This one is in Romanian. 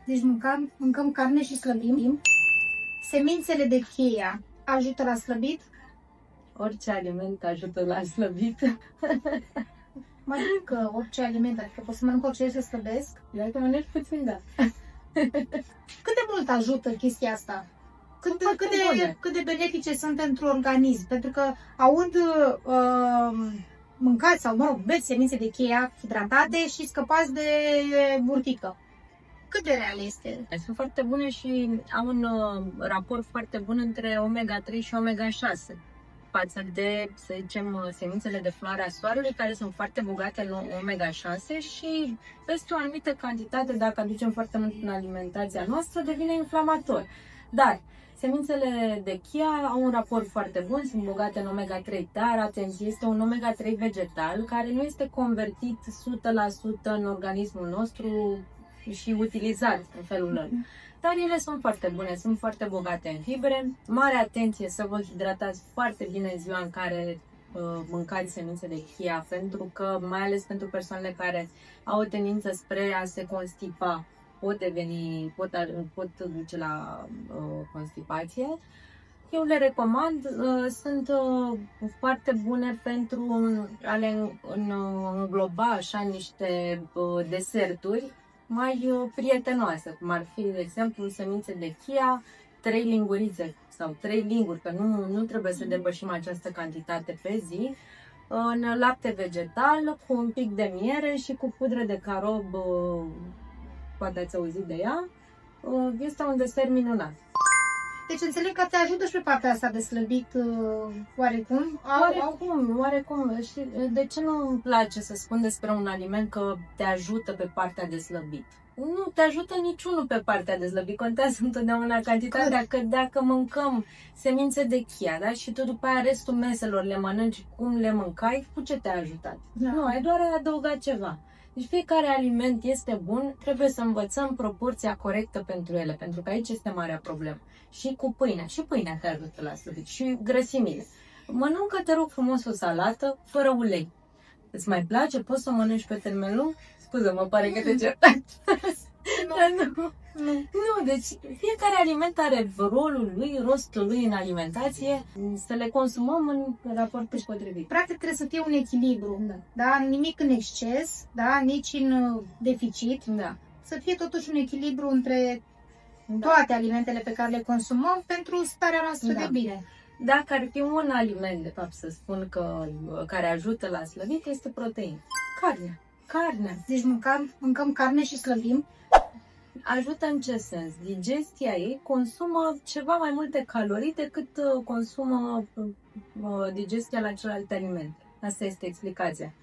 Deci mâncăm carne și slăbim. Semințele de chia ajută la slăbit? Orice aliment ajută la slăbit. Mă gândesc că orice aliment, adică pot să mănânc orice să slăbesc. Dacă mănânci puțin, da. Cât de mult ajută chestia asta? Cât de benefice sunt pentru organism? Pentru că aud mâncați sau, mă rog, beți semințe de chia hidratate și scăpați de burtică. Cât de real este? Sunt foarte bune și au un raport foarte bun între omega-3 și omega-6 față de, să zicem, semințele de floarea soarelui, care sunt foarte bogate în omega-6 și peste o anumită cantitate, dacă aducem foarte mult în alimentația noastră, devine inflamator. Dar semințele de chia au un raport foarte bun, sunt bogate în omega-3, dar, atenție, este un omega-3 vegetal care nu este convertit 100% în organismul nostru și utilizat în felul lor. Dar ele sunt foarte bune, sunt foarte bogate în fibre. Mare atenție să vă hidratați foarte bine în ziua în care mâncați semințe de chia, pentru că, mai ales pentru persoanele care au o tendință spre a se constipa, pot duce la constipație. Eu le recomand, sunt foarte bune pentru a le îngloba așa niște deserturi mai prietenoase, cum ar fi, de exemplu, semințe de chia, 3 lingurițe sau 3 linguri, că nu trebuie să depășim această cantitate pe zi, în lapte vegetal, cu un pic de miere și cu pudră de carob, poate ați auzit de ea. Este un desert minunat. Deci înțeleg că te ajută și pe partea asta de slăbit, oarecum? Oarecum. Și de ce nu îmi place să spun despre un aliment că te ajută pe partea de slăbit? Nu te ajută niciunul pe partea de slăbit, contează întotdeauna cantitatea, că dacă mâncăm semințe de chia, da, și tu după aia restul meselor le mănânci cum le mâncai, cu ce te-a ajutat? Da. Nu, ai doar adăugat ceva. Deci fiecare aliment este bun, trebuie să învățăm proporția corectă pentru ele, pentru că aici este marea problemă. Și cu pâinea. Și pâinea te ajută la slăbit. Și grăsimile. Mănâncă, te rog frumos, o salată fără ulei. Îți mai place? Poți să o mănânci pe termen lung? Scuză, mă pare că te certat. Nu, deci fiecare aliment are rolul lui, rostul lui în alimentație, să le consumăm în raportul potrivit. Practic trebuie să fie un echilibru, da? Nimic în exces, da? Nici în deficit, da. Să fie totuși un echilibru între toate alimentele pe care le consumăm pentru starea noastră de bine. Dacă ar fi un aliment, de fapt, să spun că care ajută la slăbit, este protein. Carnea. Deci mâncăm carne și slăbim. Ajută în ce sens? Digestia ei consumă ceva mai multe calorii decât consumă digestia la celelalte alimente. Asta este explicația.